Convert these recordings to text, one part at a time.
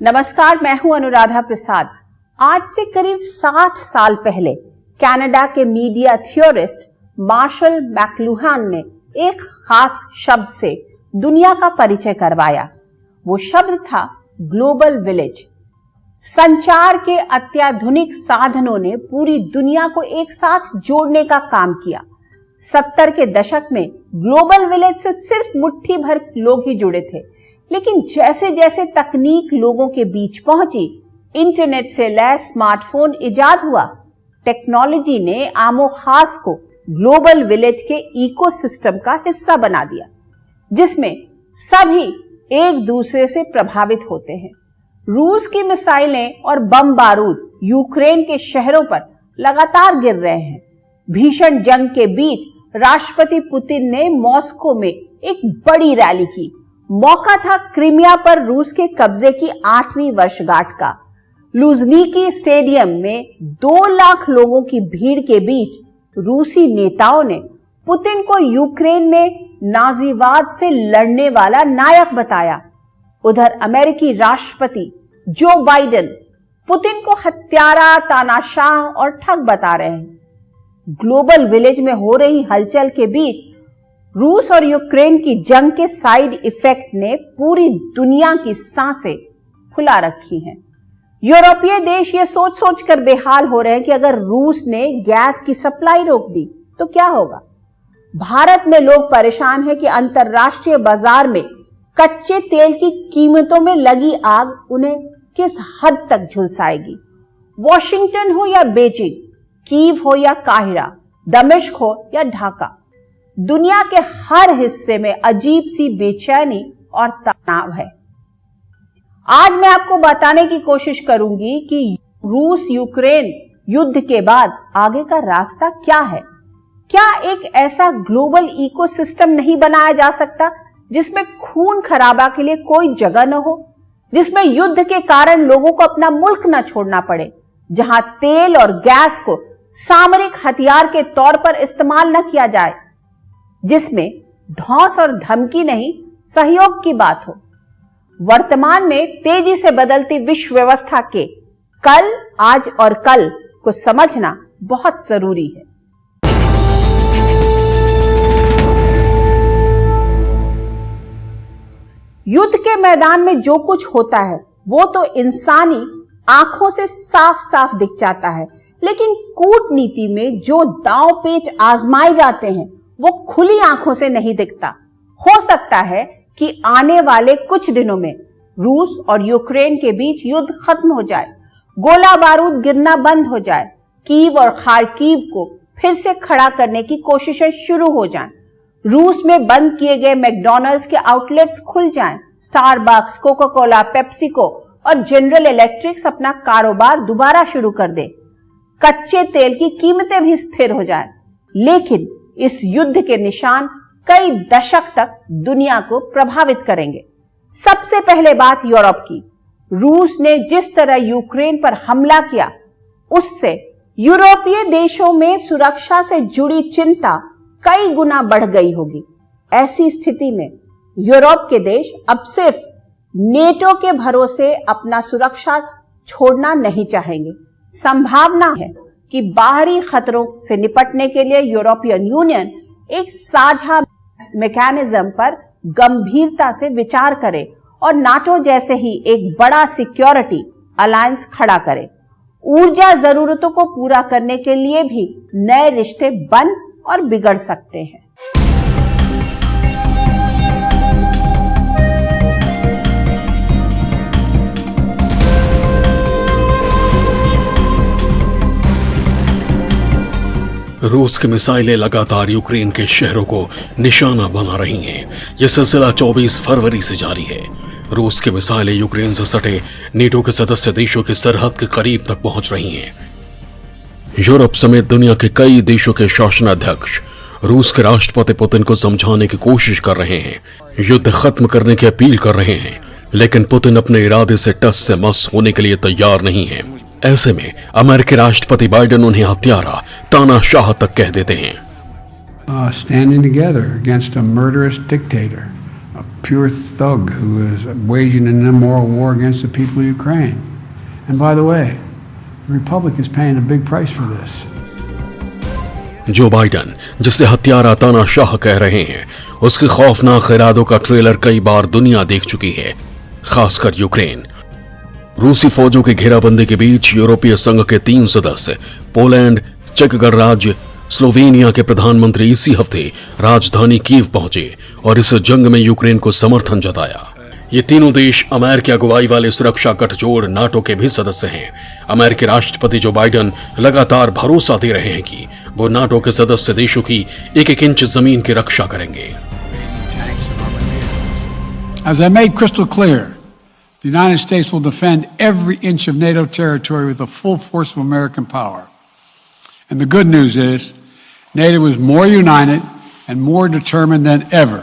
नमस्कार, मैं हूं अनुराधा प्रसाद। आज से करीब 60 साल पहले कनाडा के मीडिया थियोरिस्ट मार्शल मैकलुहान ने एक खास शब्द से दुनिया का परिचय करवाया। वो शब्द था ग्लोबल विलेज। संचार के अत्याधुनिक साधनों ने पूरी दुनिया को एक साथ जोड़ने का काम किया। 70 के दशक में ग्लोबल विलेज से सिर्फ मुट्ठी भर लोग ही जुड़े थे, लेकिन जैसे जैसे तकनीक लोगों के बीच पहुंची, इंटरनेट से लैस स्मार्टफोन इजाद हुआ, टेक्नोलॉजी ने आमो खास को ग्लोबल विलेज के इकोसिस्टम का हिस्सा बना दिया, जिसमें सभी एक दूसरे से प्रभावित होते हैं। रूस की मिसाइलें और बम बारूद यूक्रेन के शहरों पर लगातार गिर रहे हैं। भीषण जंग के बीच राष्ट्रपति पुतिन ने मॉस्को में एक बड़ी रैली की। मौका था क्रीमिया पर रूस के कब्जे की 8वीं वर्षगांठ का। लुझनिकी स्टेडियम में 2 लाख लोगों की भीड़ के बीच रूसी नेताओं ने पुतिन को यूक्रेन में नाजीवाद से लड़ने वाला नायक बताया। उधर अमेरिकी राष्ट्रपति जो बाइडेन पुतिन को हत्यारा, तानाशाह और ठग बता रहे हैं। ग्लोबल विलेज में हो रही हलचल के बीच रूस और यूक्रेन की जंग के साइड इफेक्ट ने पूरी दुनिया की सांसें फुला रखी हैं। यूरोपीय देश ये सोच सोच कर बेहाल हो रहे हैं कि अगर रूस ने गैस की सप्लाई रोक दी तो क्या होगा। भारत में लोग परेशान हैं कि अंतर्राष्ट्रीय बाजार में कच्चे तेल की कीमतों में लगी आग उन्हें किस हद तक झुलसाएगी। वॉशिंगटन हो या बीजिंग, कीव हो या काहिरा, दमिश्क हो या ढाका, दुनिया के हर हिस्से में अजीब सी बेचैनी और तनाव है। आज मैं आपको बताने की कोशिश करूंगी कि रूस यूक्रेन युद्ध के बाद आगे का रास्ता क्या है। क्या एक ऐसा ग्लोबल इकोसिस्टम नहीं बनाया जा सकता जिसमें खून खराबा के लिए कोई जगह न हो, जिसमें युद्ध के कारण लोगों को अपना मुल्क न छोड़ना पड़े, जहां तेल और गैस को सामरिक हथियार के तौर पर इस्तेमाल न किया जाए, जिसमें धौंस और धमकी नहीं सहयोग की बात हो। वर्तमान में तेजी से बदलती विश्व व्यवस्था के कल, आज और कल को समझना बहुत जरूरी है। युद्ध के मैदान में जो कुछ होता है वो तो इंसानी आंखों से साफ साफ दिख जाता है, लेकिन कूटनीति में जो दांव पेच आजमाए जाते हैं वो खुली आंखों से नहीं दिखता। हो सकता है कि आने वाले कुछ दिनों में रूस और यूक्रेन के बीच युद्ध खत्म हो जाए, गोला बारूद गिरना बंद हो जाए, कीव और खार्किव को फिर से खड़ा करने की कोशिशें शुरू हो जाएं, रूस में बंद किए गए मैकडॉनल्ड्स के आउटलेट्स खुल जाएं, स्टारबक्स, कोका कोला, पेप्सिको और जनरल इलेक्ट्रिक्स अपना कारोबार दोबारा शुरू कर दे, कच्चे तेल की कीमतें भी स्थिर हो जाएं। लेकिन इस युद्ध के निशान कई दशक तक दुनिया को प्रभावित करेंगे। सबसे पहले बात यूरोप की। रूस ने जिस तरह यूक्रेन पर हमला किया, उससे यूरोपीय देशों में सुरक्षा से जुड़ी चिंता कई गुना बढ़ गई होगी। ऐसी स्थिति में यूरोप के देश अब सिर्फ नेटो के भरोसे अपना सुरक्षा छोड़ना नहीं चाहेंगे। संभावना है कि बाहरी खतरों से निपटने के लिए यूरोपियन यूनियन एक साझा मैकेनिज्म पर गंभीरता से विचार करे और नाटो जैसे ही एक बड़ा सिक्योरिटी अलायंस खड़ा करे। ऊर्जा जरूरतों को पूरा करने के लिए भी नए रिश्ते बन और बिगड़ सकते हैं। रूस की मिसाइलें लगातार यूक्रेन के शहरों को निशाना बना रही हैं। यह सिलसिला 24 फरवरी से जारी है। रूस की मिसाइलें यूक्रेन से सटे नेटो के सदस्य देशों की सरहद के करीब तक पहुंच रही हैं। यूरोप समेत दुनिया के कई देशों के शासनाध्यक्ष रूस के राष्ट्रपति पुतिन को समझाने की कोशिश कर रहे हैं, युद्ध खत्म करने की अपील कर रहे हैं, लेकिन पुतिन अपने इरादे से टस से मस होने के लिए तैयार नहीं है। ऐसे में अमेरिकी राष्ट्रपति बाइडेन उन्हें हत्यारा, तानाशाह तक कह देते हैं। Standing together against a murderous dictator, a pure thug who is waging an immoral war against the people of Ukraine. And by the way, the Republic is paying a big price for this. जो Biden, जिसे हत्यारा तानाशाह कह रहे हैं, उसके खौफनाक इरादों का ट्रेलर कई बार दुनिया देख चुकी है, खासकर यूक्रेन। रूसी फौजों की घेराबंदी के बीच यूरोपीय संघ के 3 सदस्य पोलैंड, चेक गणराज्य, स्लोवेनिया के प्रधानमंत्री इसी हफ्ते राजधानी कीव पहुंचे और इस जंग में यूक्रेन को समर्थन जताया। ये तीनों देश अमेरिकी अगुवाई वाले सुरक्षा गठजोड़ नाटो के भी सदस्य हैं। अमेरिकी राष्ट्रपति जो बाइडन लगातार भरोसा दे रहे हैं कि वो नाटो के सदस्य देशों की एक इंच जमीन की रक्षा करेंगे। As I made crystal clear, the United States will defend every inch of NATO territory with the full force of American power. And the good news is, NATO is more united and more determined than ever.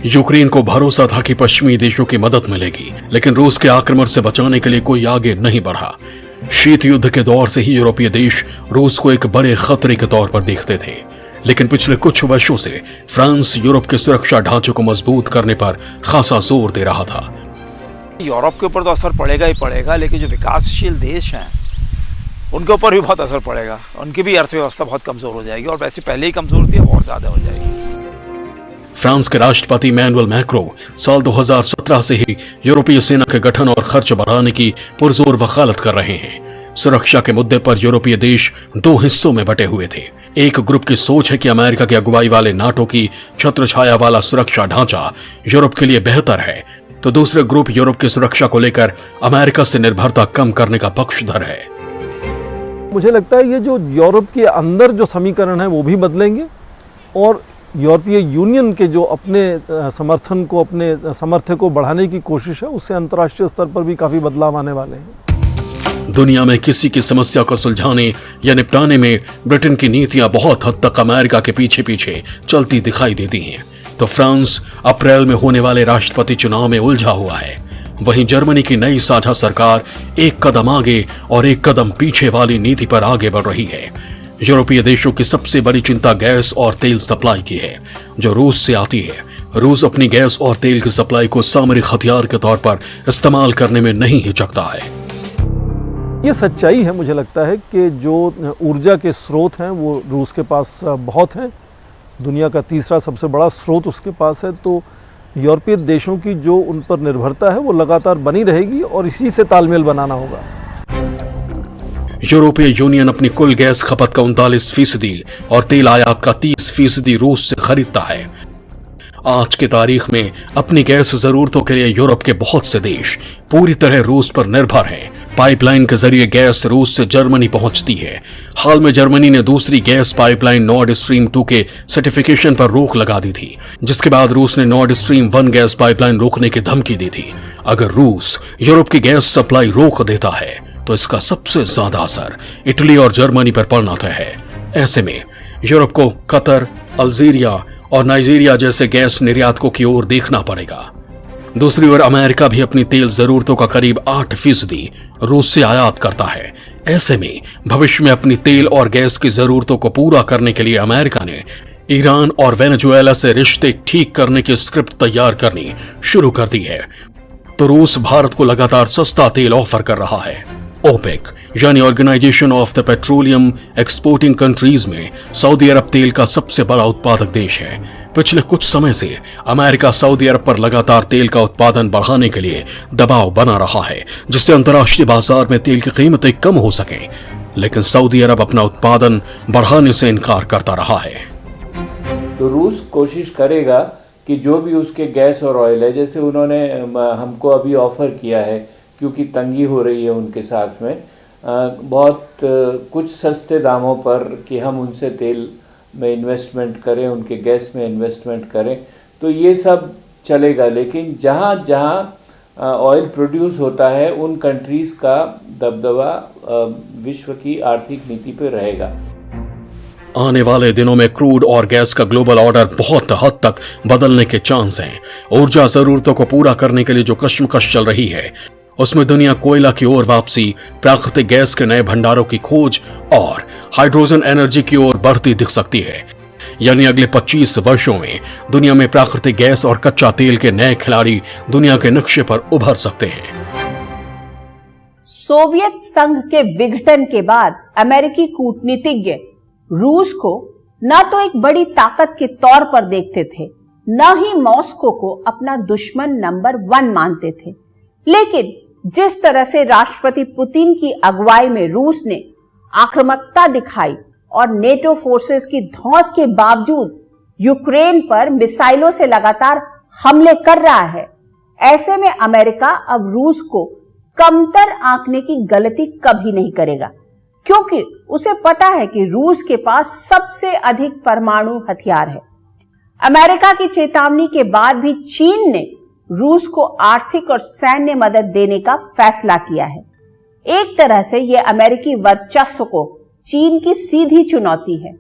Ukraine को भरोसा था कि पश्चिमी देशों की मदद मिलेगी, लेकिन रूस के आक्रमण से बचाने के लिए कोई आगे नहीं बढ़ा। शीत युद्ध के दौर से ही यूरोपीय देश रूस को एक बड़े खतरे के तौर पर देखते थे, लेकिन पिछले कुछ वर्षों से फ्रांस यूरोप के सुरक्षा ढांचे को मजबूत करने पर खासा जोर दे रहा था। यूरोप के ऊपर तो असर पड़ेगा ही पड़ेगा, लेकिन जो विकासशील देश हैं उनके ऊपर भी बहुत असर पड़ेगा। उनकी भी अर्थव्यवस्था बहुत कमजोर हो जाएगी और वैसे पहले ही कमजोर थी, अब और ज्यादा हो जाएगी। फ्रांस के राष्ट्रपति इमैनुअल मैक्रों साल 2017 से ही यूरोपीय सेना के गठन और खर्च बढ़ाने की पुरजोर वकालत कर रहे हैं। सुरक्षा के मुद्दे पर यूरोपीय देश 2 हिस्सों में बटे हुए थे। एक ग्रुप की सोच है कि अमेरिका की अगुवाई वाले नाटो की छत्र छाया वाला सुरक्षा ढांचा यूरोप के लिए बेहतर है, तो दूसरे ग्रुप यूरोप की सुरक्षा को लेकर अमेरिका से निर्भरता कम करने का पक्षधर है। मुझे लगता है ये जो यूरोप के अंदर जो समीकरण है वो भी बदलेंगे और यूरोपीय यूनियन के जो अपने समर्थन को, अपने सामर्थ्य को बढ़ाने की कोशिश है, उससे अंतर्राष्ट्रीय स्तर पर भी काफी बदलाव आने वाले हैं। दुनिया में किसी की समस्या को सुलझाने या निपटाने में ब्रिटेन की नीतियां बहुत हद तक अमेरिका के पीछे पीछे चलती दिखाई देती हैं, तो फ्रांस अप्रैल में होने वाले राष्ट्रपति चुनाव में उलझा हुआ है। वहीं जर्मनी की नई साझा सरकार एक कदम आगे और एक कदम पीछे वाली नीति पर आगे बढ़ रही है। यूरोपीय देशों की सबसे बड़ी चिंता गैस और तेल सप्लाई की है, जो रूस से आती है। रूस अपनी गैस और तेल की सप्लाई को सामरिक हथियार के तौर पर इस्तेमाल करने में नहीं हिचकता है। ये सच्चाई है, मुझे लगता है कि जो ऊर्जा के स्रोत हैं वो रूस के पास बहुत हैं। दुनिया का तीसरा सबसे बड़ा स्रोत उसके पास है, तो यूरोपीय देशों की जो उन पर निर्भरता है वो लगातार बनी रहेगी और इसी से तालमेल बनाना होगा। यूरोपीय यूनियन अपनी कुल गैस खपत का 39% और तेल आयात का 30% रूस से खरीदता है। आज की तारीख में अपनी गैस जरूरतों के लिए यूरोप के बहुत से देश पूरी तरह रूस पर निर्भर हैं। पाइपलाइन के जरिए गैस रूस से जर्मनी पहुंचती है। हाल में जर्मनी ने दूसरी गैस पाइपलाइन नॉर्ड स्ट्रीम 2 के सर्टिफिकेशन पर रोक लगा दी थी, जिसके बाद रूस ने नॉर्ड स्ट्रीम 1 गैस पाइपलाइन रोकने की धमकी दी थी। अगर रूस यूरोप की गैस सप्लाई रोक देता है तो इसका सबसे ज्यादा असर इटली और जर्मनी पर पड़ना तय है। ऐसे में यूरोप को कतर, अल्जीरिया और नाइजीरिया जैसे गैस निर्यातकों की ओर देखना पड़ेगा। दूसरी ओर अमेरिका भी अपनी तेल जरूरतों का करीब 8% रूस से आयात करता है। ऐसे में भविष्य में अपनी तेल और गैस की जरूरतों को पूरा करने के लिए अमेरिका ने ईरान और वेनेजुएला से रिश्ते ठीक करने की स्क्रिप्ट तैयार करनी शुरू कर दी है। तो रूस भारत को लगातार सस्ता तेल ऑफर कर रहा है। ओपेक यानी organisation of the petroleum exporting countries में सऊदी अरब तेल का सबसे बड़ा उत्पादक देश है। पिछले कुछ समय से अमेरिका सऊदी अरब पर लगातार तेल का उत्पादन बढ़ाने के लिए दबाव बना रहा है, जिससे अंतर्राष्ट्रीय बाजार में तेल की कीमतें कम हो सकें, लेकिन सऊदी अरब अपना उत्पादन बढ़ाने से इनकार करता रहा है। तो रूस कोशिश करेगा कि जो भी उसके गैस और ऑयल है, जैसे उन्होंने हमको अभी ऑफर किया है, क्योंकि तंगी हो रही है उनके साथ में, बहुत कुछ सस्ते दामों पर कि हम उनसे तेल में इन्वेस्टमेंट करें, उनके गैस में इन्वेस्टमेंट करें, तो ये सब चलेगा। लेकिन जहाँ जहाँ ऑयल प्रोड्यूस होता है उन कंट्रीज़ का दबदबा विश्व की आर्थिक नीति पर रहेगा। आने वाले दिनों में क्रूड और गैस का ग्लोबल ऑर्डर बहुत हद तक बदलने के चांस हैं। ऊर्जा जरूरतों को पूरा करने के लिए जो कश्मकश चल रही है, उसमें दुनिया कोयला की ओर वापसी, प्राकृतिक गैस के नए भंडारों की खोज और हाइड्रोजन एनर्जी की ओर बढ़ती दिख सकती है। यानी अगले 25 वर्षों में दुनिया में प्राकृतिक गैस और कच्चा तेल के नए खिलाड़ी दुनिया के नक्शे पर उभर सकते हैं। सोवियत संघ के विघटन के बाद अमेरिकी कूटनीतिज्ञ रूस को न तो एक बड़ी ताकत के तौर पर देखते थे, न ही मॉस्को को अपना दुश्मन नंबर 1 मानते थे। लेकिन जिस तरह से राष्ट्रपति पुतिन की अगुवाई में रूस ने आक्रामकता दिखाई और नेटो फोर्सेस की धौंस के बावजूद यूक्रेन पर मिसाइलों से लगातार हमले कर रहा है, ऐसे में अमेरिका अब रूस को कमतर आंकने की गलती कभी नहीं करेगा, क्योंकि उसे पता है कि रूस के पास सबसे अधिक परमाणु हथियार है। अमेरिका की चेतावनी के बाद भी चीन ने रूस को आर्थिक और सैन्य मदद देने का फैसला किया है। एक तरह से यह अमेरिकी वर्चस्व को चीन की सीधी चुनौती है।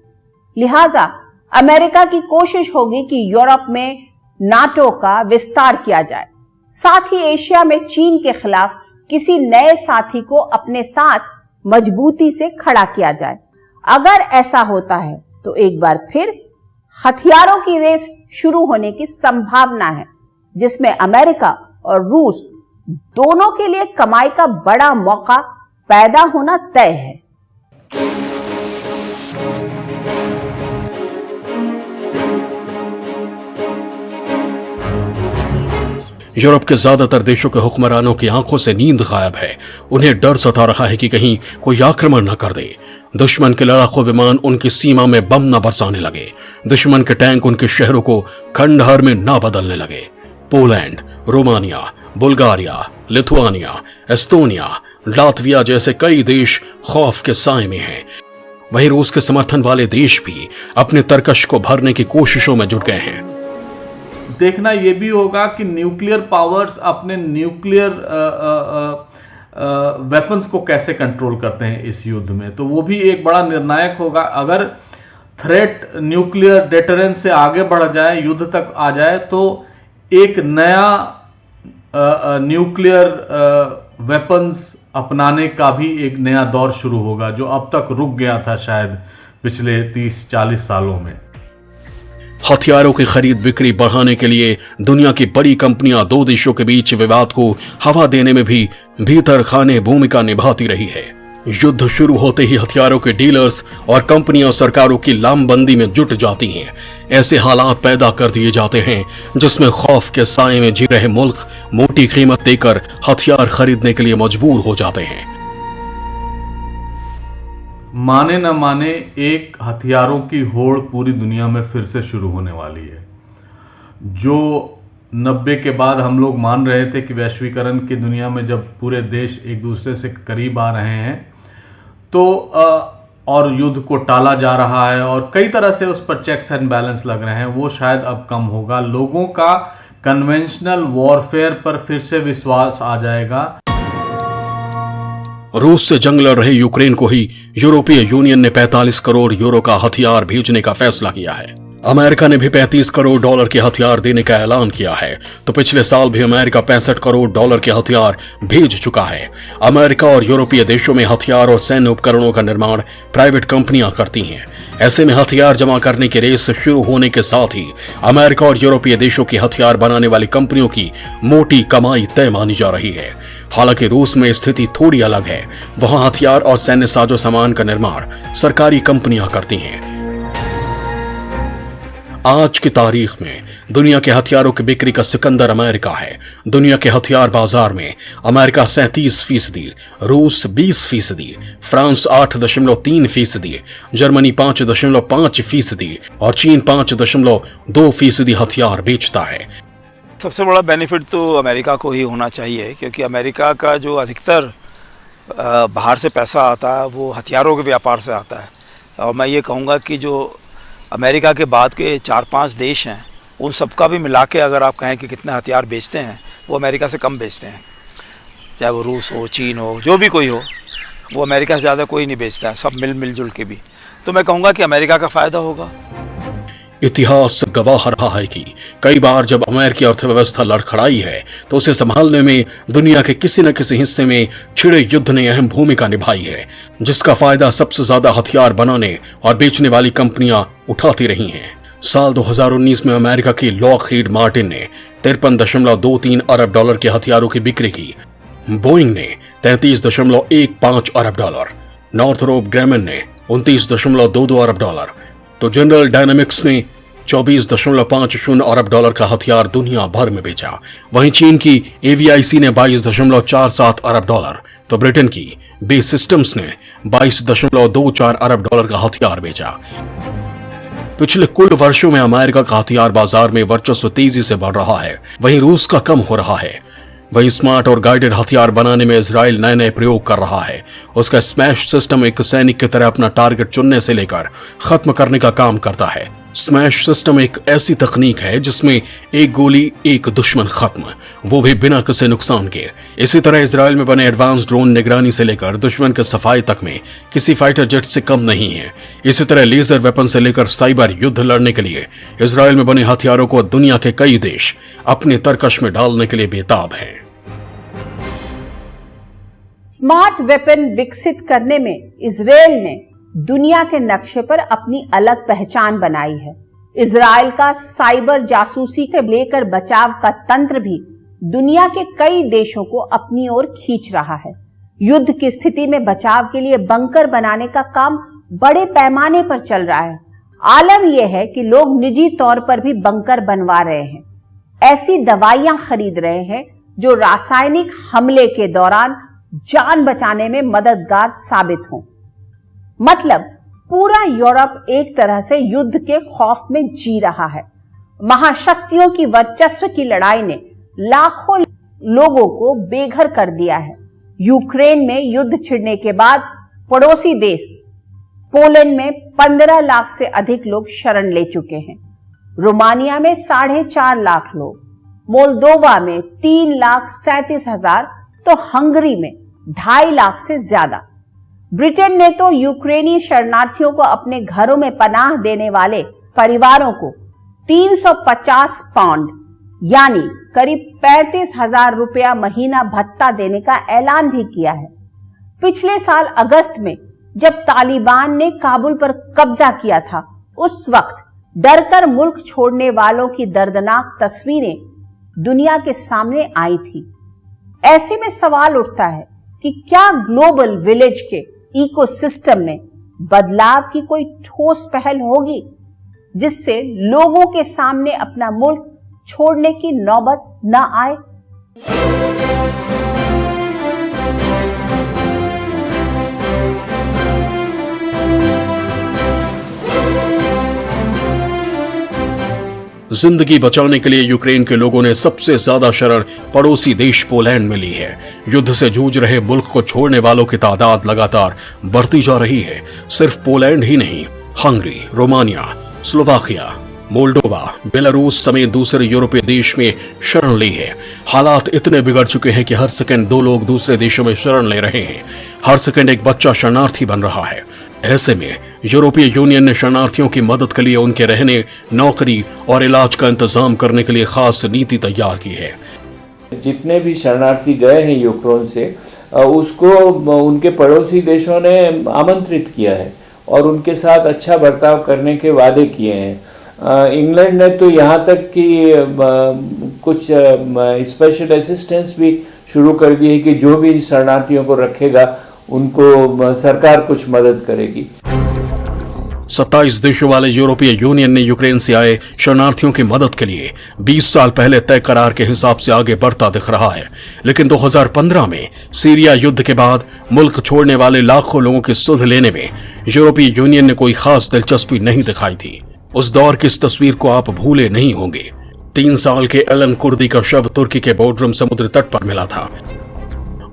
लिहाजा अमेरिका की कोशिश होगी कि यूरोप में नाटो का विस्तार किया जाए, साथ ही एशिया में चीन के खिलाफ किसी नए साथी को अपने साथ मजबूती से खड़ा किया जाए। अगर ऐसा होता है तो एक बार फिर हथियारों की रेस शुरू होने की संभावना है, जिसमें अमेरिका और रूस दोनों के लिए कमाई का बड़ा मौका पैदा होना तय है। यूरोप के ज्यादातर देशों के हुक्मरानों की आंखों से नींद गायब है। उन्हें डर सता रहा है कि कहीं कोई आक्रमण न कर दे, दुश्मन के लड़ाकू विमान उनकी सीमा में बम न बरसाने लगे, दुश्मन के टैंक उनके शहरों को खंडहर में न बदलने लगे। Poland, Romania, Bulgaria, Lithuania, Estonia, Latvia जैसे कई देश खौफ के साए में हैं। वहीं रूस के समर्थन वाले देश भी अपने तरकश को भरने की कोशिशों में जुट गए हैं। देखना यह भी होगा कि न्यूक्लियर पावर्स अपने न्यूक्लियर वेपन्स को कैसे कंट्रोल करते हैं इस युद्ध में, तो वो भी एक बड़ा निर्णायक होगा। अगर थ्रेट न्यूक्लियर डेटरेंस से आगे बढ़ जाए, युद्ध तक आ जाए, तो एक नया न्यूक्लियर वेपन्स अपनाने का भी एक नया दौर शुरू होगा, जो अब तक रुक गया था शायद पिछले 30-40 सालों में। हथियारों की खरीद बिक्री बढ़ाने के लिए दुनिया की बड़ी कंपनियां दो देशों के बीच विवाद को हवा देने में भी भीतर खाने भूमिका निभाती रही है। युद्ध शुरू होते ही हथियारों के डीलर्स और कंपनियां सरकारों की लामबंदी में जुट जाती हैं। ऐसे हालात पैदा कर दिए जाते हैं जिसमें खौफ के साए में जी रहे मुल्क मोटी कीमत देकर हथियार खरीदने के लिए मजबूर हो जाते हैं। माने न माने, एक हथियारों की होड़ पूरी दुनिया में फिर से शुरू होने वाली है। जो 90 के बाद हम लोग मान रहे थे कि वैश्वीकरण की दुनिया में जब पूरे देश एक दूसरे से करीब आ रहे हैं तो और युद्ध को टाला जा रहा है और कई तरह से उस पर चेक्स एंड बैलेंस लग रहे हैं, वो शायद अब कम होगा। लोगों का कन्वेंशनल वॉरफेयर पर फिर से विश्वास आ जाएगा। रूस से जंग लड़ रहे यूक्रेन को ही यूरोपीय यूनियन ने 45 करोड़ यूरो का हथियार भेजने का फैसला किया है। अमेरिका ने भी $35 करोड़ के हथियार देने का ऐलान किया है, तो पिछले साल भी अमेरिका $65 करोड़ के हथियार भेज चुका है। अमेरिका और यूरोपीय देशों में हथियार और सैन्य उपकरणों का निर्माण प्राइवेट कंपनियां करती हैं। ऐसे में हथियार जमा करने की रेस शुरू होने के साथ ही अमेरिका और यूरोपीय देशों की हथियार बनाने वाली कंपनियों की मोटी कमाई तय मानी जा रही है। हालांकि रूस में स्थिति थोड़ी अलग है। वहां हथियार और सैन्य साजो सामान का निर्माण सरकारी कंपनियां करती हैं। आज की तारीख में दुनिया के हथियारों की बिक्री का सिकंदर अमेरिका है। दुनिया के हथियार बाजार में अमेरिका 37%, रूस 20%, फ्रांस 8.3%, जर्मनी 5.5% और चीन 5.2% हथियार बेचता है। सबसे बड़ा बेनिफिट तो अमेरिका को ही होना चाहिए, क्योंकि अमेरिका का जो अधिकतर बाहर से पैसा आता है वो हथियारों के व्यापार से आता है। और मैं ये कहूँगा कि जो अमेरिका के बाद के 4-5 देश हैं, उन सबका भी मिला के अगर आप कहें कि कितने हथियार बेचते हैं, वो अमेरिका से कम बेचते हैं। चाहे वो रूस हो, चीन हो, जो भी कोई हो, वो अमेरिका से ज़्यादा कोई नहीं बेचता है, सब मिलजुल के भी। तो मैं कहूँगा कि अमेरिका का फ़ायदा होगा। इतिहास गवाह रहा है कि कई बार जब अमेरिकी अर्थव्यवस्था लड़खड़ाई है तो उसे संभालने में दुनिया के किसी न किसी हिस्से में छिड़े युद्ध ने अहम भूमिका निभाई है, जिसका फायदा सबसे ज्यादा हथियार बनाने और बेचने वाली कंपनियां उठाती रही हैं। साल 2019 में अमेरिका की लॉकहीड मार्टिन ने 53.23 अरब डॉलर के हथियारों की बिक्री की। बोइंग ने 33.15 अरब डॉलर, नॉर्थरोप ग्रामन ने 29.22 अरब डॉलर, तो जनरल डायनामिक्स ने 24.50 अरब डॉलर का हथियार दुनिया भर में बेचा। वहीं चीन की एवीआईसी ने 22.47 अरब डॉलर, तो ब्रिटेन की बे सिस्टम्स ने 22.24 अरब डॉलर का हथियार बेचा। पिछले कुल वर्षों में अमेरिका का हथियार बाजार में वर्चस्व तेजी से बढ़ रहा है, वहीं रूस का कम हो रहा है। वहीं स्मार्ट और गाइडेड हथियार बनाने में इजराइल नए नए प्रयोग कर रहा है। उसका स्मैश सिस्टम एक सैनिक की तरह अपना टारगेट चुनने से लेकर खत्म करने का काम करता है। स्मैश सिस्टम एक ऐसी तकनीक है जिसमें एक गोली एक दुश्मन खत्म, वो भी बिना किसी नुकसान के। इसी तरह इजराइल में बने एडवांस ड्रोन निगरानी से लेकर दुश्मन के सफाई तक में किसी फाइटर जेट से कम नहीं है। इसी तरह लेजर वेपन से लेकर साइबर युद्ध लड़ने के लिए इजराइल में बने हथियारों को दुनिया के कई देश अपने तरकश में डालने के लिए बेताब हैं। स्मार्ट वेपन विकसित करने में इजराइल ने दुनिया के नक्शे पर अपनी अलग पहचान बनाई है। इजराइल का साइबर जासूसी से लेकर बचाव का तंत्र भी दुनिया के कई देशों को अपनी ओर खींच रहा है। युद्ध की स्थिति में बचाव के लिए बंकर बनाने का काम बड़े पैमाने पर चल रहा है। आलम यह है कि लोग निजी तौर पर भी बंकर बनवा रहे हैं, ऐसी दवाइयां खरीद रहे हैं जो रासायनिक हमले के दौरान जान बचाने में मददगार साबित हों। मतलब पूरा यूरोप एक तरह से युद्ध के खौफ में जी रहा है। महाशक्तियों की वर्चस्व की लड़ाई ने लाखों लोगों को बेघर कर दिया है। यूक्रेन में युद्ध छिड़ने के बाद पड़ोसी देश पोलैंड में 15 लाख से अधिक लोग शरण ले चुके हैं। रोमानिया में 4.5 लाख लोग, मोल्दोवा में 3,37,000, तो हंगरी में 2.5 लाख से ज्यादा। ब्रिटेन ने तो यूक्रेनी शरणार्थियों को अपने घरों में पनाह देने वाले परिवारों को 350 पाउंड यानी करीब 35,000 रुपया महीना भत्ता देने का ऐलान भी किया है। पिछले साल अगस्त में जब तालिबान ने काबुल पर कब्जा किया था, उस वक्त डरकर मुल्क छोड़ने वालों की दर्दनाक तस्वीरें दुनिया के सामने आई थी। ऐसे में सवाल उठता है कि क्या ग्लोबल विलेज के इकोसिस्टम में बदलाव की कोई ठोस पहल होगी जिससे लोगों के सामने अपना मुल्क छोड़ने की नौबत न आए। जिंदगी बचाने के लिए यूक्रेन के लोगों ने सबसे ज्यादा शरण पड़ोसी देश पोलैंड में ली है। युद्ध से जूझ रहे मुल्क को छोड़ने वालों की तादाद लगातार बढ़ती जा रही है। सिर्फ पोलैंड ही नहीं, Hungary, Romania, Slovakia, Moldova, Belarus समेत दूसरे यूरोपीय देश में शरण ली है। हालात इतने बिगड़ चुके हैं कि हर सेकंड 2 लोग दूसरे देशों में शरण ले रहे हैं। हर सेकंड एक बच्चा शरणार्थी बन रहा है। ऐसे में यूरोपीय यूनियन ने शरणार्थियों की मदद के लिए उनके रहने, नौकरी और इलाज का इंतजाम करने के लिए खास नीति तैयार की है। जितने भी शरणार्थी गए हैं यूक्रेन से, उसको उनके पड़ोसी देशों ने आमंत्रित किया है और उनके साथ अच्छा बर्ताव करने के वादे किए हैं। इंग्लैंड ने तो यहाँ तक कि कुछ स्पेशल असिस्टेंस भी शुरू कर दी है कि जो भी शरणार्थियों को रखेगा उनको सरकार कुछ मदद करेगी। 27 देशों वाले यूरोपीय यूनियन ने यूक्रेन से आए शरणार्थियों की मदद के लिए 20 साल पहले तय करार के हिसाब से आगे बढ़ता दिख रहा है। लेकिन 2015 में सीरिया युद्ध के बाद मुल्क छोड़ने वाले लाखों लोगों की सुध लेने में यूरोपीय यूनियन ने कोई खास दिलचस्पी नहीं दिखाई थी। उस दौर की इस तस्वीर को आप भूले नहीं होंगे। 3 साल के एलन कुर्दी का शव तुर्की के बोड्रम समुद्र तट पर मिला था।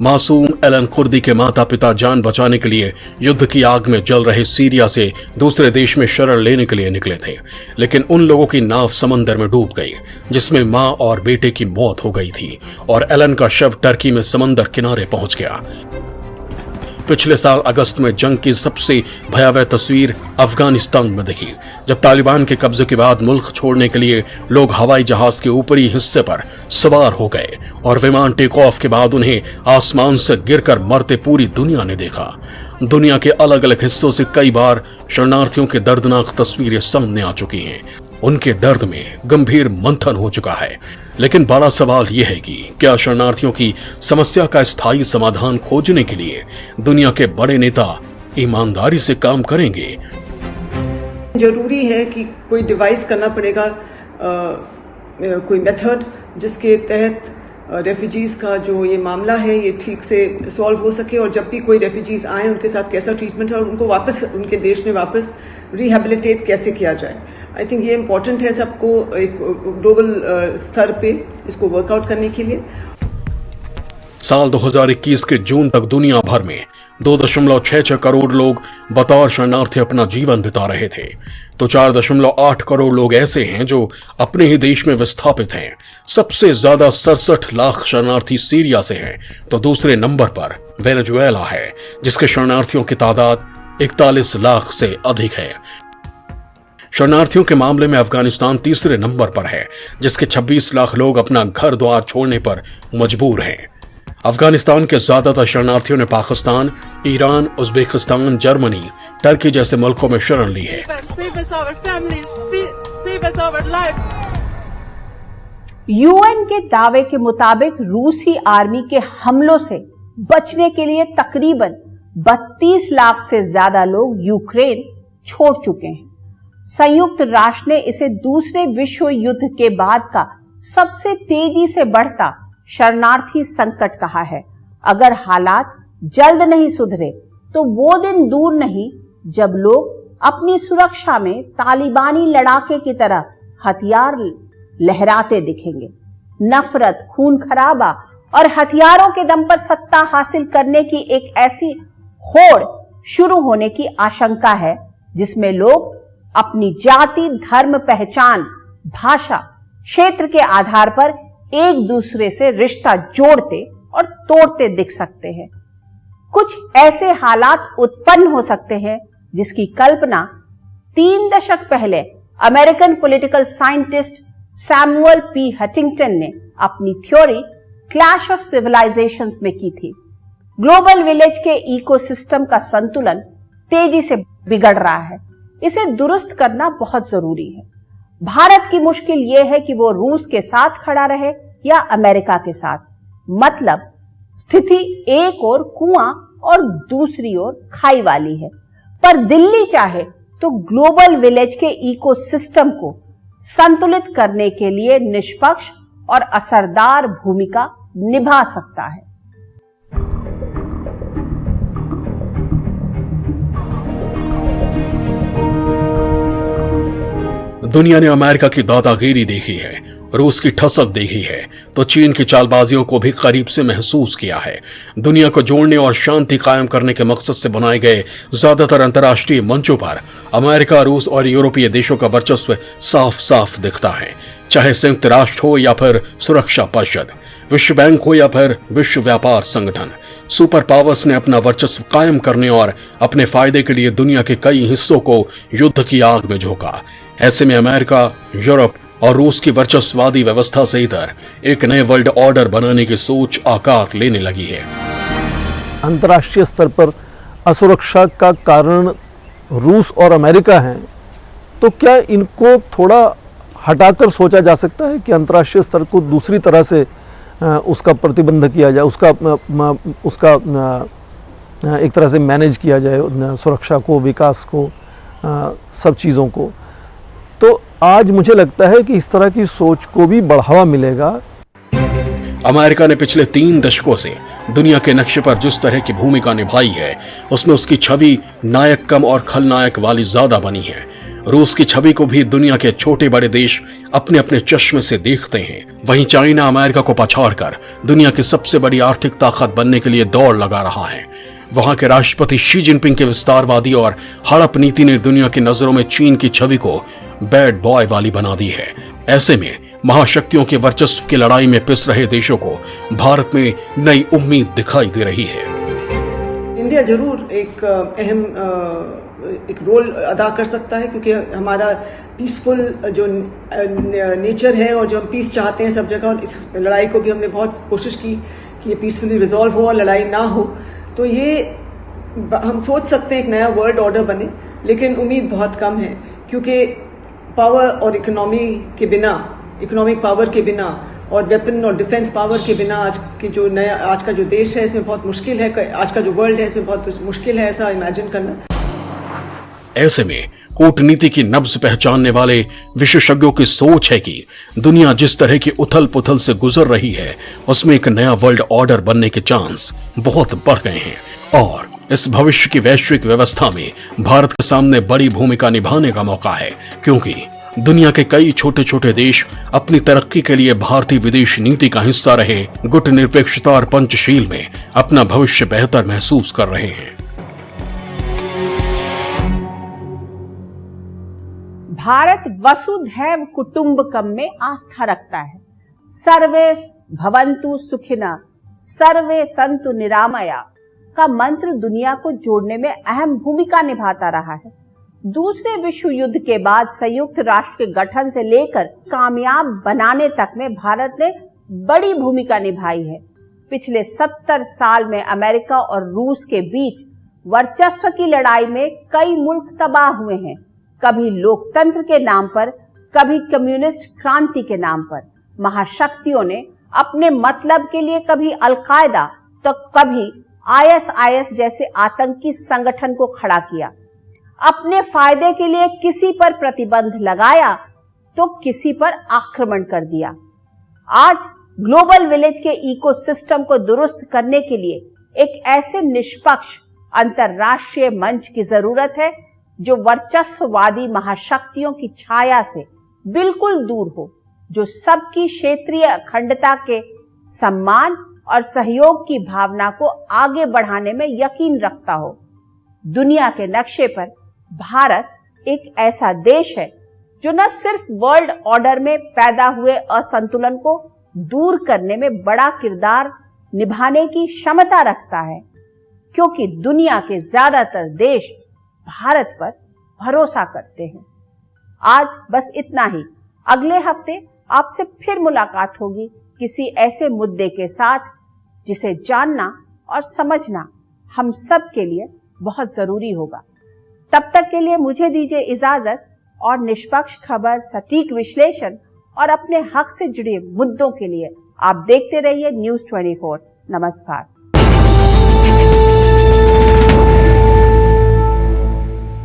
मासूम एलन कुर्दी के माता पिता जान बचाने के लिए युद्ध की आग में जल रहे सीरिया से दूसरे देश में शरण लेने के लिए निकले थे, लेकिन उन लोगों की नाव समंदर में डूब गई, जिसमें मां और बेटे की मौत हो गई थी और एलन का शव टर्की में समंदर किनारे पहुंच गया। पिछले साल अगस्त में जंग की सबसे भयावह तस्वीर अफगानिस्तान में दिखी, जब तालिबान के कब्जे के बाद मुल्क छोड़ने के लिए लोग हवाई जहाज के ऊपरी हिस्से पर सवार हो गए और विमान टेक ऑफ के बाद उन्हें आसमान से गिरकर मरते पूरी दुनिया ने देखा। दुनिया के अलग अलग हिस्सों से कई बार शरणार्थियों की दर्दनाक तस्वीरें सामने आ चुकी हैं। उनके दर्द में गंभीर मंथन हो चुका है, लेकिन बड़ा सवाल यह है कि क्या शरणार्थियों की समस्या का स्थायी समाधान खोजने के लिए दुनिया के बड़े नेता ईमानदारी से काम करेंगे? जरूरी है कि कोई डिवाइस करना पड़ेगा, कोई मेथड जिसके तहत रेफ्यूजीज का जो ये मामला है ये ठीक से सॉल्व हो सके, और जब भी कोई रेफ्यूजीज आए उनके साथ कैसा ट्रीटमेंट है और उनको वापस उनके देश में वापस रिहेबिलिटेट कैसे किया जाए। आई थिंक ये इम्पोर्टेंट है सबको एक ग्लोबल स्तर पे इसको वर्कआउट करने के लिए। साल 2021 के जून तक दुनिया भर में 2.66 करोड़ लोग बतौर शरणार्थी अपना जीवन बिता रहे थे, तो 4.8 करोड़ लोग ऐसे हैं जो अपने ही देश में विस्थापित हैं। सबसे ज्यादा 67 लाख शरणार्थी सीरिया से हैं, तो दूसरे नंबर पर वेनेजुएला है, जिसके शरणार्थियों की तादाद 41 लाख से अधिक है। शरणार्थियों के मामले में अफगानिस्तान तीसरे नंबर पर है, जिसके 26 लाख लोग अपना घर द्वार छोड़ने पर मजबूर हैं। अफगानिस्तान के ज्यादातर शरणार्थियों ने Pakistan, Iran, Uzbekistan, Germany, Turkey जैसे मुल्कों में शरण ली है। यूएन के दावे के मुताबिक रूसी आर्मी के हमलों से बचने के लिए तकरीबन 32 लाख से ज्यादा लोग यूक्रेन छोड़ चुके हैं। संयुक्त राष्ट्र ने इसे दूसरे विश्व युद्ध के बाद का सबसे तेजी से बढ़ता शरणार्थी संकट कहा है। अगर हालात जल्द नहीं सुधरे तो वो दिन दूर नहीं जब लोग अपनी सुरक्षा में तालिबानी लड़ाके की तरह हथियार लहराते दिखेंगे। नफरत, खून खराबा और हथियारों के दम पर सत्ता हासिल करने की एक ऐसी होड़ शुरू होने की आशंका है जिसमें लोग अपनी जाति, धर्म, पहचान, भाषा, क्षेत्र के आधार पर एक दूसरे से रिश्ता जोड़ते और तोड़ते दिख सकते हैं। कुछ ऐसे हालात उत्पन्न हो सकते हैं जिसकी कल्पना 3 दशक पहले American political scientist Samuel P Huntington ने अपनी थ्योरी क्लैश ऑफ सिविलाइजेशंस में की थी। ग्लोबल विलेज के इकोसिस्टम का संतुलन तेजी से बिगड़ रहा है। इसे दुरुस्त करना बहुत जरूरी है। भारत की मुश्किल यह है कि वो रूस के साथ खड़ा रहे या अमेरिका के साथ। मतलब स्थिति एक ओर कुआं और दूसरी ओर खाई वाली है। पर दिल्ली चाहे तो ग्लोबल विलेज के इकोसिस्टम को संतुलित करने के लिए निष्पक्ष और असरदार भूमिका निभा सकता है। दुनिया ने अमेरिका की दादागिरी देखी है, रूस की ठसक देखी है, तो चीन की चालबाजियों को भी करीब से महसूस किया है। दुनिया को जोड़ने और शांति कायम करने के मकसद से बनाए गए ज्यादातर अंतर्राष्ट्रीय मंचों पर अमेरिका, रूस और यूरोपीय देशों का वर्चस्व साफ साफ दिखता है। चाहे संयुक्त राष्ट्र हो या फिर सुरक्षा परिषद, विश्व बैंक हो या फिर विश्व व्यापार संगठन, सुपर पावर्स ने अपना वर्चस्व कायम करने और अपने फायदे के लिए दुनिया के कई हिस्सों को युद्ध की आग में झोंका। ऐसे में अमेरिका, यूरोप और रूस की वर्चस्ववादी व्यवस्था से इधर एक नए वर्ल्ड ऑर्डर बनाने की सोच आकार लेने लगी है। अंतर्राष्ट्रीय स्तर पर असुरक्षा का कारण रूस और अमेरिका है, तो क्या इनको थोड़ा हटाकर सोचा जा सकता है कि अंतर्राष्ट्रीय स्तर को दूसरी तरह से उसका प्रतिबंध किया जाए, उसका एक तरह से मैनेज किया जाए, सुरक्षा को, विकास को, सब चीज़ों को। तो आज मुझे लगता है कि इस तरह की सोच को भी बढ़ावा मिलेगा। अमेरिका ने पिछले 3 दशकों से दुनिया के नक्शे पर जिस तरह की भूमिका निभाई है, उसमें उसकी छवि नायक कम और खलनायक वाली ज्यादा बनी है। रूस की छवि को भी दुनिया के छोटे बड़े देश अपने अपने चश्मे से देखते हैं। वहीं चाइना अमेरिका को पछाड़कर दुनिया की सबसे बड़ी आर्थिक ताकत बनने के लिए दौड़ लगा रहा है। वहां के राष्ट्रपति शी जिनपिंग के विस्तारवादी और हड़प नीति ने दुनिया की नजरों में चीन की छवि को बैड बॉय वाली बना दी है। ऐसे में महाशक्तियों के वर्चस्व की लड़ाई में पिस रहे देशों को भारत में नई उम्मीद दिखाई दे रही है। इंडिया जरूर एक अहम एक रोल अदा कर सकता है, क्योंकि हमारा पीसफुल जो नेचर है और जो हम पीस चाहते हैं सब जगह, और इस लड़ाई को भी हमने बहुत कोशिश की कि ये पीसफुली रिजॉल्व हो और लड़ाई ना हो। तो ये हम सोच सकते हैं एक नया वर्ल्ड ऑर्डर बने, लेकिन उम्मीद बहुत कम है, क्योंकि पावर और इकोनॉमी के बिना, इकोनॉमिक पावर के बिना और वेपन और डिफेंस पावर के बिना आज का जो देश है इसमें बहुत मुश्किल है, आज का जो वर्ल्ड है इसमें बहुत मुश्किल है ऐसा इमेजिन करना। ऐसे में कूटनीति की नब्ज पहचानने वाले विशेषज्ञों की सोच है कि दुनिया जिस तरह की उथल पुथल से गुजर रही है उसमें एक नया वर्ल्ड ऑर्डर बनने के चांस बहुत बढ़ गए हैं, और इस भविष्य की वैश्विक व्यवस्था में भारत के सामने बड़ी भूमिका निभाने का मौका है, क्योंकि दुनिया के कई छोटे छोटे देश अपनी तरक्की के लिए भारतीय विदेश नीति का हिस्सा रहे गुटनिरपेक्षता और पंचशील में अपना भविष्य बेहतर महसूस कर रहे हैं। भारत वसुधैव कुटुंबकम में आस्था रखता है। सर्वे भवन्तु सुखिनः, सर्वे सन्तु निरामया का मंत्र दुनिया को जोड़ने में अहम भूमिका निभाता रहा है। दूसरे विश्व युद्ध के बाद संयुक्त राष्ट्र के गठन से लेकर कामयाब बनाने तक में भारत ने बड़ी भूमिका निभाई है। पिछले 70 साल में अमेरिका और रूस के बीच वर्चस्व की लड़ाई में कई मुल्क तबाह हुए हैं, कभी लोकतंत्र के नाम पर, कभी कम्युनिस्ट क्रांति के नाम पर। महाशक्तियों ने अपने मतलब के लिए कभी अलकायदा तो कभी ISIS जैसे आतंकी संगठन को खड़ा किया। अपने फायदे के लिए किसी पर प्रतिबंध लगाया तो किसी पर आक्रमण कर दिया। आज ग्लोबल विलेज के इकोसिस्टम को दुरुस्त करने के लिए एक ऐसे निष्पक्ष अंतरराष्ट्रीय मंच की जरूरत है जो वर्चस्ववादी महाशक्तियों की छाया से बिल्कुल दूर हो, जो सबकी क्षेत्रीय अखंडता के सम्मान और सहयोग की भावना को आगे बढ़ाने में यकीन रखता हो। दुनिया के नक्शे पर भारत एक ऐसा देश है जो न सिर्फ वर्ल्ड ऑर्डर में पैदा हुए असंतुलन को दूर करने में बड़ा किरदार निभाने की क्षमता रखता है, क्योंकि दुनिया के ज्यादातर देश भारत पर भरोसा करते हैं। आज बस इतना ही। अगले हफ्ते आपसे फिर मुलाकात होगी किसी ऐसे मुद्दे के साथ जिसे जानना और समझना हम सब के लिए बहुत जरूरी होगा। तब तक के लिए मुझे दीजिए इजाजत, और निष्पक्ष खबर, सटीक विश्लेषण और अपने हक से जुड़े मुद्दों के लिए आप देखते रहिए न्यूज़ 24। नमस्कार।